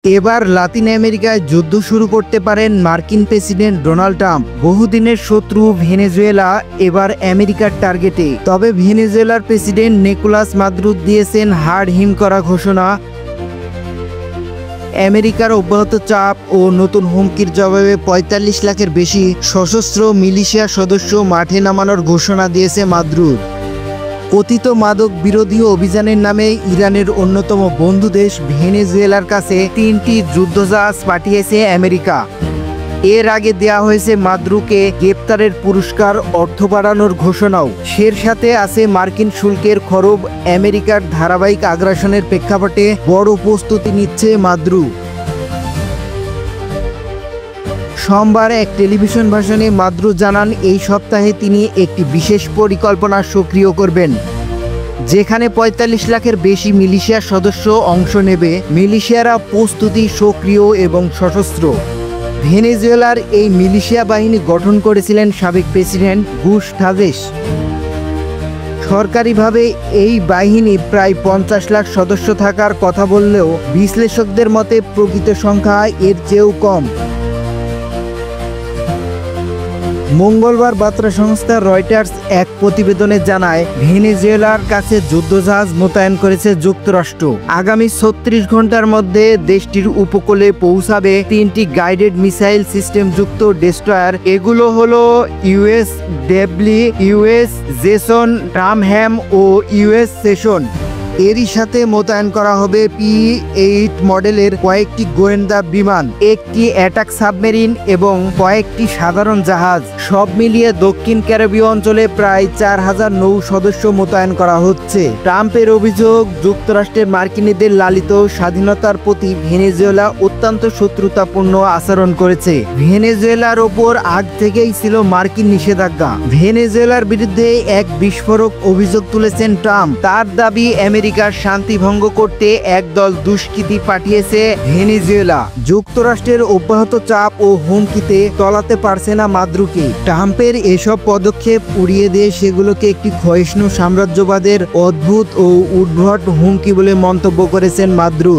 এবার লাতিন আমেরিকায় যুদ্ধ শুরু করতে পারেন মার্কিন প্রেসিডেন্ট ডোনাল্ড ট্রাম্প। বহুদিনের শত্রু ভেনেজুয়েলা এবার আমেরিকার টার্গেটে। তবে ভেনেজুয়েলার প্রেসিডেন্ট নিকোলাস মাদুরো দিয়েছেন হাড় হিম করা ঘোষণা। আমেরিকার অব্যাহত চাপ ও নতুন হুমকির জবাবে ৪৫ লাখের বেশি সশস্ত্র মিলিশিয়া সদস্য মাঠে নামানোর ঘোষণা দিয়েছে মাদুরো। কথিত মাদক বিরোধী অভিযানের নামে ইরানের অন্যতম বন্ধু দেশ ভেনেজুয়েলার কাছে ৩টি যুদ্ধজাহাজ পাঠিয়েছে আমেরিকা। এর আগে দেয়া হয়েছে মাদুরোকে গ্রেপ্তারের পুরস্কার, অর্থ বাড়ানোর ঘোষণাও। এর সাথে আছে মার্কিন শুল্কের খরচ। আমেরিকার ধারাবাহিক আগ্রাসনের প্রেক্ষাপটে বড় প্রস্তুতি নিচ্ছে মাদুরো। সোমবার এক টেলিভিশন ভাষণে মাদুরো জানান, এই সপ্তাহে তিনি একটি বিশেষ পরিকল্পনা সক্রিয় করবেন, যেখানে ৪৫ লাখের বেশি মিলিশিয়া সদস্য অংশ নেবে। মিলিশিয়ারা প্রস্তুতি, সক্রিয় এবং সশস্ত্র। ভেনেজুয়েলার এই মিলিশিয়া বাহিনী গঠন করেছিলেন সাবেক প্রেসিডেন্ট বুশ চাভেজ। সরকারিভাবে এই বাহিনী প্রায় ৫০ লাখ সদস্য থাকার কথা বললেও বিশ্লেষকদের মতে প্রকৃত সংখ্যা এর চেয়েও কম। মঙ্গলবার বার্তা সংস্থা রয়টার্স এক প্রতিবেদনে জানায়, ভেনেজুয়েলার কাছে যুদ্ধজাহাজ মোতায়েন করেছে যুক্তরাষ্ট্র। আগামী ৩৬ ঘন্টার মধ্যে দেশটির উপকূলে পৌঁছাবে ৩টি গাইডেড মিসাইল সিস্টেম যুক্ত ডেস্ট্রয়ার। এগুলো হলো ইউএস ডেবলি, ইউএস জেসন ট্রামহ্যাম ও ইউএস সেশন। এরই সাথে মোতায়েন করা হবে P-8 মডেলের কয়েকটি গোয়েন্দা বিমান, একটি অ্যাটাক সাবমেরিন এবং কয়েকটি সাধারণ জাহাজ। সব মিলিয়ে দক্ষিণ ক্যারিবীয় অঞ্চলে প্রায় ৪,০০০ নৌ সদস্য মোতায়েন করা হচ্ছে। ট্রাম্পের অভিযোগ, যুক্তরাষ্ট্রের মার্কিনীদের লালিত স্বাধীনতার প্রতি ভেনেজুয়েলা অত্যন্ত শত্রুতাপূর্ণ আচরণ করেছে। ভেনেজুয়েলার ওপর আগ থেকেই ছিল মার্কিন নিষেধাজ্ঞা। ভেনেজুয়েলার বিরুদ্ধে এক বিস্ফোরক অভিযোগ তুলেছেন ট্রাম্প। তার দাবি, আমেরিকার শান্তি ভঙ্গ করতে একদল দুষ্কৃতী পাঠিয়েছে ভেনেজুয়েলা। যুক্তরাষ্ট্রের অব্যাহত চাপ ও হুমকিতে টলাতে পারছে না মাদুরোকে। ট্রাম্পের এসব পদক্ষেপ উড়িয়ে দিয়ে সেগুলোকে একটি ক্ষয়িষ্ণু সাম্রাজ্যবাদের অদ্ভুত ও উদ্ভট হুমকি বলে মন্তব্য করেছেন মাদুরো।